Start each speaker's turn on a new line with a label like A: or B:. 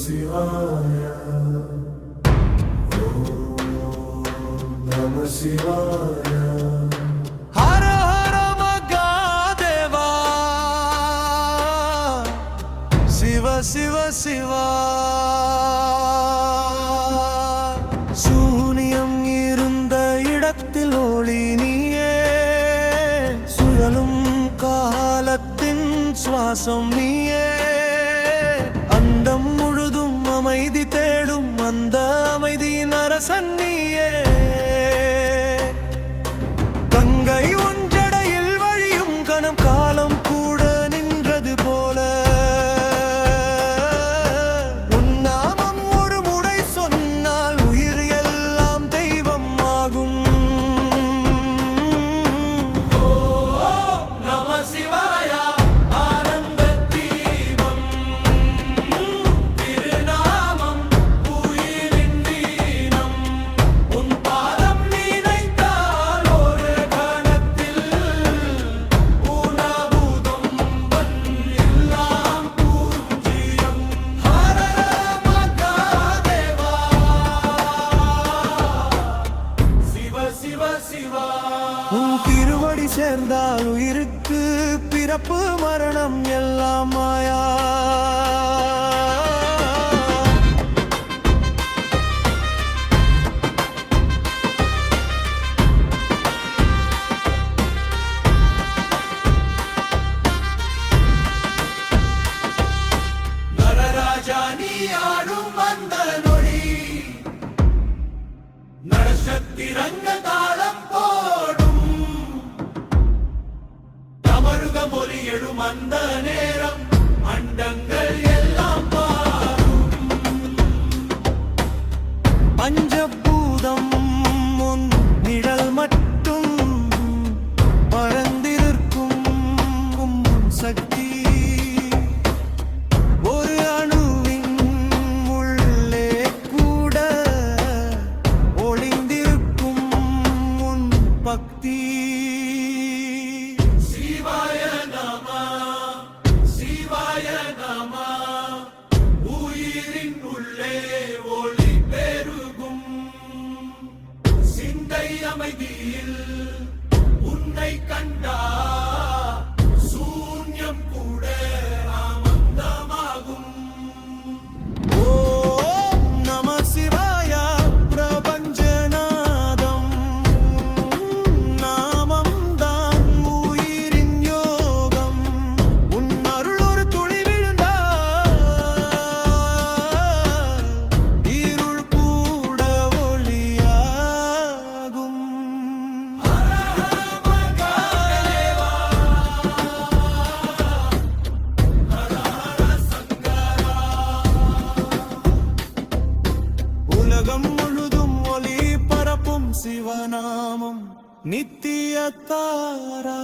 A: Shivaya, Om Namah Shivaya. Hara Hara Mahadeva, Shiva Shiva Shiva. சூனியம் இருந்த இடத்தில் ஒளி நீயே, சுழலும் காலத்தின் சுவாசம் நீயே, அண்டம் முழுதும் அமைதி தேடும் அந்த அமைதியின் அரசன் நீயே. கங்கை ஒன்றடையில் வழியும் கணம் காலம் கூட நின்றது போல, உன் நாமம் ஒரு முறை சொன்னால் உயிர் எல்லாம் தெய்வம் ஆகும். நம சிவாயா ஆனந்த தீபம், திருநாமம் உயிரின் வீணம், உன் பாதம் நினைத்தால் ஒரு கணத்தில் உணவுதும் எல்லாம் பூஜ்யம். ஹர மகாதேவா, சிவ சிவ சிவா. உன் திருவடி சேர்ந்தால் உயிருக்கு பிறப்பு மரணம் எல்லாம் மாயா. நரராஜா நீ ஆடும் அந்த நொடி, நரசத்திரங்க தாளம் போடும், தமருக மொழி எழும் அந்த நேரம் அண்டங்கள் எல்லாம் பாடும். பஞ்சபூதம் உன் நிழல் மட்டும் பரந்திருக்கும் சக்தி, ஒரு அணுவின் உள்ளே கூட ஒளிந்திருக்கும் உன் பக்தி. சிவாய நம சிவாய நம, உயிரின் உள்ளே ஒளி பெருகும், சிந்தை அமைதியில் உன்னை கண்டா சூன்யம் கூட ஆனந்தமாகும். ஓம் நம சிவாய பிரபஞ்சநாதம், நாமம் தான் உயிரின் யோகம், உன் அருள் ஒரு துளி விழுந்தா இருள் கூட ஒளியாகும். உலகம் முழுதும் ஒளி பரப்பும் சிவநாமம் நித்திய தாரா.